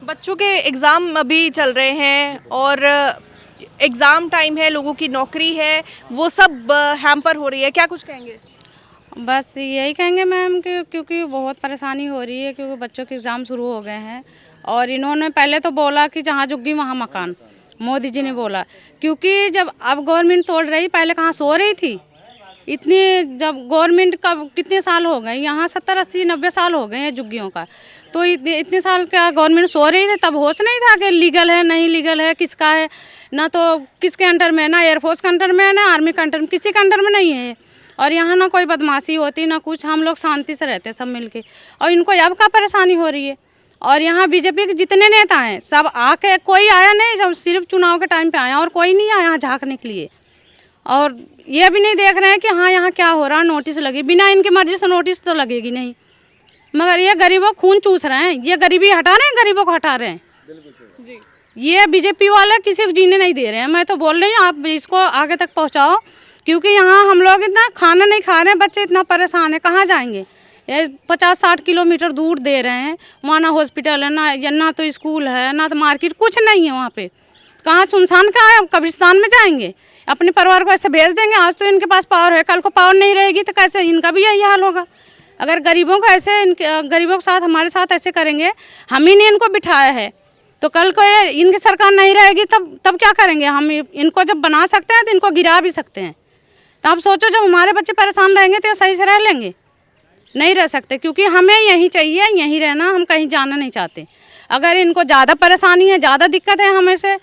बच्चों के एग्ज़ाम अभी चल रहे हैं और एग्ज़ाम टाइम है, लोगों की नौकरी है, वो सब हैम्पर हो रही है, क्या कुछ कहेंगे? बस यही कहेंगे मैम कि क्योंकि बहुत परेशानी हो रही है, क्योंकि बच्चों के एग्ज़ाम शुरू हो गए हैं। और इन्होंने पहले तो बोला कि जहाँ झुग्गी वहाँ मकान, मोदी जी ने बोला, क्योंकि जब अब गवर्नमेंट तोड़ रही, पहले कहाँ सो रही थी इतनी। जब गवर्नमेंट का कितने साल हो गए, यहाँ 70 80 90 साल हो गए हैं झुग्गियों का, तो इतने साल क्या गवर्नमेंट सो रही थी? तब होश नहीं था कि लीगल है नहीं लीगल है, किसका है, ना तो किसके अंडर में, ना एयरफोर्स के अंडर में, ना आर्मी के अंडर में, किसी के अंडर में नहीं है। और यहाँ ना कोई बदमाशी होती ना कुछ, हम लोग शांति से रहते सब मिलके। और इनको अब का परेशानी हो रही है। और यहाँ बीजेपी के जितने नेता हैं सब आके, कोई आया नहीं, जब सिर्फ चुनाव के टाइम पे आया, और कोई नहीं आया यहाँ झांकने के लिए। और ये भी नहीं देख रहे हैं कि हाँ यहाँ क्या हो रहा है, नोटिस लगी, बिना इनकी मर्जी से नोटिस तो लगेगी नहीं। मगर ये गरीबों खून चूस रहे हैं, ये गरीबी हटा रहे हैं, गरीबों को हटा रहे हैं जी। ये बीजेपी वाले किसी को जीने नहीं दे रहे हैं। मैं तो बोल रही हूँ आप इसको आगे तक पहुँचाओ, क्योंकि यहाँ हम लोग इतना खाना नहीं खा रहे हैं, बच्चे इतना परेशान है, कहाँ जाएंगे? ये 50-60 किलोमीटर दूर दे रहे हैं, वहाँ ना हॉस्पिटल है, ना तो स्कूल है, ना तो मार्केट, कुछ नहीं है वहाँ पे। कहाँ सुनसान कहाँ है? कब्रिस्तान में जाएंगे? अपने परिवार को ऐसे भेज देंगे? आज तो इनके पास पावर है, कल को पावर नहीं रहेगी तो कैसे? इनका भी यही हाल होगा। अगर गरीबों को ऐसे, गरीबों के साथ, हमारे साथ ऐसे करेंगे, हम ही ने इनको बिठाया है, तो कल को ये इनकी सरकार नहीं रहेगी तब क्या करेंगे? हम इनको जब बना सकते हैं तो इनको गिरा भी सकते हैं। तो आप सोचो, जब हमारे बच्चे परेशान रहेंगे तो ये सही से रह लेंगे? नहीं रह सकते, क्योंकि हमें यहीं चाहिए, यहीं रहना, हम कहीं जाना नहीं चाहते। अगर इनको ज़्यादा परेशानी है, ज़्यादा दिक्कत है हमें से,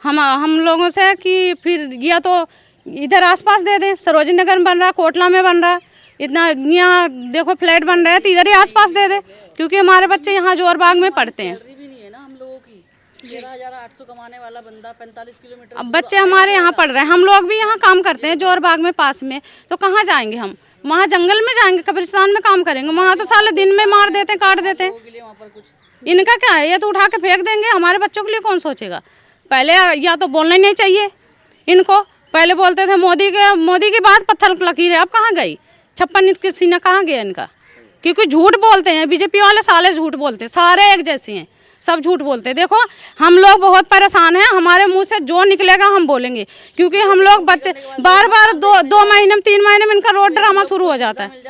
हम लोगों से, कि फिर या तो इधर आसपास दे दें, सरोजिनी नगर में बन रहा, कोटला में बन रहा, इतना यहाँ देखो फ्लैट बन रहे हैं, तो इधर ही आसपास दे दे, क्योंकि हमारे बच्चे यहाँ जोरबाग में पढ़ते हैं। 13,800 कमाने वाला बंदा 45 किलोमीटर, अब बच्चे हमारे यहाँ पढ़ रहे हैं, हम लोग भी यहाँ काम करते हैं जोरबाग में पास में, तो कहाँ जाएंगे हम? वहाँ जंगल में जाएंगे, कब्रिस्तान में काम करेंगे? वहाँ तो साले दिन में मार देते, काट देते। इनका क्या है? ये तो उठा के फेंक देंगे, हमारे बच्चों के लिए कौन सोचेगा? पहले या तो बोलना ही नहीं चाहिए इनको। पहले बोलते थे मोदी की बात पत्थर लकीर है, अब कहाँ गई? 56 इंच की सीना कहाँ गया इनका? क्योंकि झूठ बोलते हैं बीजेपी वाले, साले झूठ बोलते हैं, सारे एक जैसे हैं, सब झूठ बोलते हैं। देखो हम लोग बहुत परेशान हैं, हमारे मुंह से जो निकलेगा हम बोलेंगे, क्योंकि हम लोग बच्चे बार बार 2 महीने में 3 महीने में इनका रोड ड्रामा शुरू हो जाता है।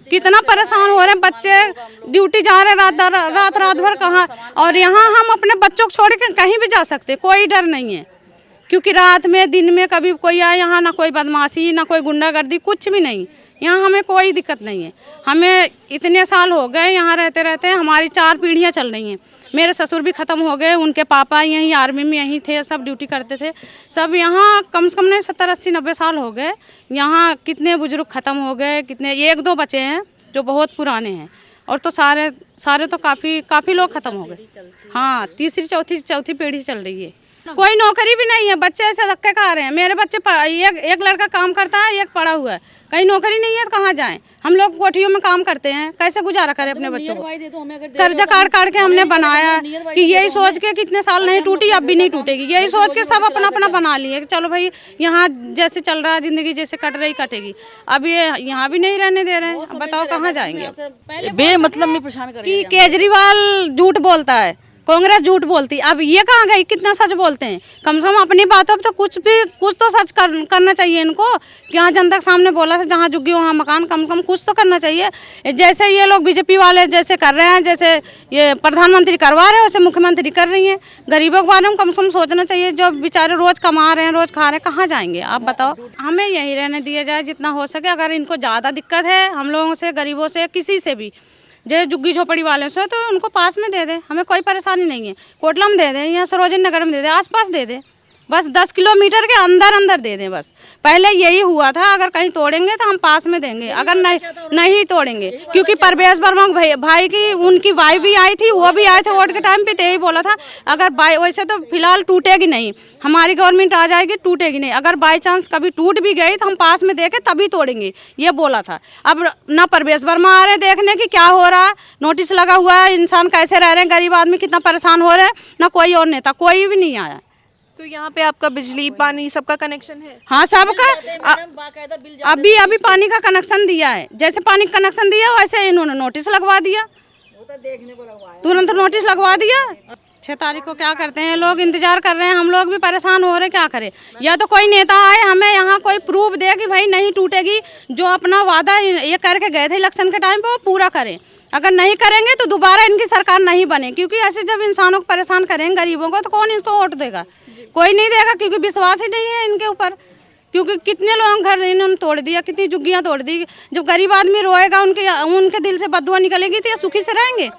कितना परेशान हो रहे हैं बच्चे, ड्यूटी जा रहे हैं रात भर कहाँ। और यहाँ हम अपने बच्चों को छोड़ के कहीं भी जा सकते, कोई डर नहीं है, क्योंकि रात में दिन में कभी कोई आए यहाँ, ना कोई बदमाशी, ना कोई गुंडागर्दी, कुछ भी नहीं। यहाँ हमें कोई दिक्कत नहीं है। हमें इतने साल हो गए यहाँ रहते रहते, हमारी 4 पीढ़ियाँ चल रही हैं। मेरे ससुर भी ख़त्म हो गए, उनके पापा यहीं आर्मी में यहीं थे, सब ड्यूटी करते थे, सब यहाँ कम से कम नहीं 70 80 90 साल हो गए। यहाँ कितने बुजुर्ग ख़त्म हो गए, कितने 1-2 बचे हैं जो बहुत पुराने हैं, और तो सारे तो काफ़ी लोग ख़त्म हो गए। हाँ, तीसरी चौथी पीढ़ी चल रही है। कोई नौकरी भी नहीं है, बच्चे ऐसे धक्के खा रहे हैं। मेरे बच्चे एक लड़का काम करता है, एक पढ़ा हुआ है, कहीं नौकरी नहीं है तो कहाँ जाएं? हम लोग कोठियों में काम करते हैं, कैसे गुजारा करें अपने बच्चों को? कर्जा काट के हमने बनाया कि यही सोच के कितने साल नहीं टूटी, अब भी नहीं टूटेगी, यही सोच के सब अपना अपना बना लिए कि चलो भाई यहाँ जैसे चल रहा है, जिंदगी जैसे कट रही कटेगी। अब ये यहाँ भी नहीं रहने दे रहे हैं, अब बताओ कहाँ जाएंगे? बेमतलब में परेशान कि केजरीवाल झूठ बोलता है, कांग्रेस झूठ बोलती, अब ये कहाँ गई? कितना सच बोलते हैं? कम से कम अपनी बातों पर तो कुछ तो सच करना चाहिए इनको, कि हाँ जनता के सामने बोला था जहाँ झुग्गी वहाँ मकान, कम से कम कुछ तो करना चाहिए। जैसे ये लोग बीजेपी वाले जैसे कर रहे हैं, जैसे ये प्रधानमंत्री करवा रहे हैं, वैसे मुख्यमंत्री कर रही हैं। गरीबों के बारे में कम से कम सोचना चाहिए, जो बेचारे रोज कमा रहे हैं, रोज खा रहे हैं, कहाँ जाएंगे आप बताओ? हमें यहीं रहने दिया जाए जितना हो सके। अगर इनको ज़्यादा दिक्कत है हम लोगों से, गरीबों से, किसी से भी, जो झुग्गी झोपड़ी वाले से, तो उनको पास में दे दे, हमें कोई परेशानी नहीं है। कोटला में दे दे, या सरोजिनी नगर में दे दे, आसपास दे दे, बस 10 किलोमीटर के अंदर दे दें बस। पहले यही हुआ था, अगर कहीं तोड़ेंगे तो हम पास में देंगे, अगर नहीं तोड़ेंगे। क्योंकि परवेश वर्मा भाई की उनकी वाइफ भी आई थी, वो भी आए थे वोट के टाइम पे, तो यही बोला था अगर वैसे तो फिलहाल टूटेगी नहीं, हमारी गवर्नमेंट आ जाएगी, टूटेगी नहीं। अगर बाई चांस कभी टूट भी गई तो हम पास में देके तभी तोड़ेंगे, ये बोला था। अब ना परवेश वर्मा आ रहे देखने की क्या हो रहा है, नोटिस लगा हुआ है, इंसान कैसे रह रहे हैं, गरीब आदमी कितना परेशान हो रहे हैं, ना कोई और नेता, कोई भी नहीं आया। तो यहाँ पे आपका बिजली पानी सबका कनेक्शन है? हाँ सबका, अभी पानी का कनेक्शन दिया है, जैसे पानी का कनेक्शन दिया वैसे इन्होंने नोटिस लगवा दिया, तुरंत नोटिस लगवा दिया। 6 तारीख को क्या करते हैं लोग, इंतजार कर रहे हैं, हम लोग भी परेशान हो रहे हैं, क्या करें। या तो कोई नेता आए हमें यहाँ कोई प्रूफ दे कि भाई नहीं टूटेगी, जो अपना वादा ये करके गए थे इलेक्शन के टाइम पे वो पूरा करें। अगर नहीं करेंगे तो दोबारा इनकी सरकार नहीं बने, क्योंकि ऐसे जब इंसानों को परेशान करेंगे गरीबों को तो कौन इसको वोट देगा, कोई नहीं देगा, क्योंकि विश्वास ही नहीं है इनके ऊपर। क्योंकि कितने लोग घर इन्होंने तोड़ दिया, कितनी झुग्गियाँ तोड़ दी। जब गरीब आदमी रोएगा उनके दिल से बददुआ निकलेगी तो ये सुखी से रहेंगे।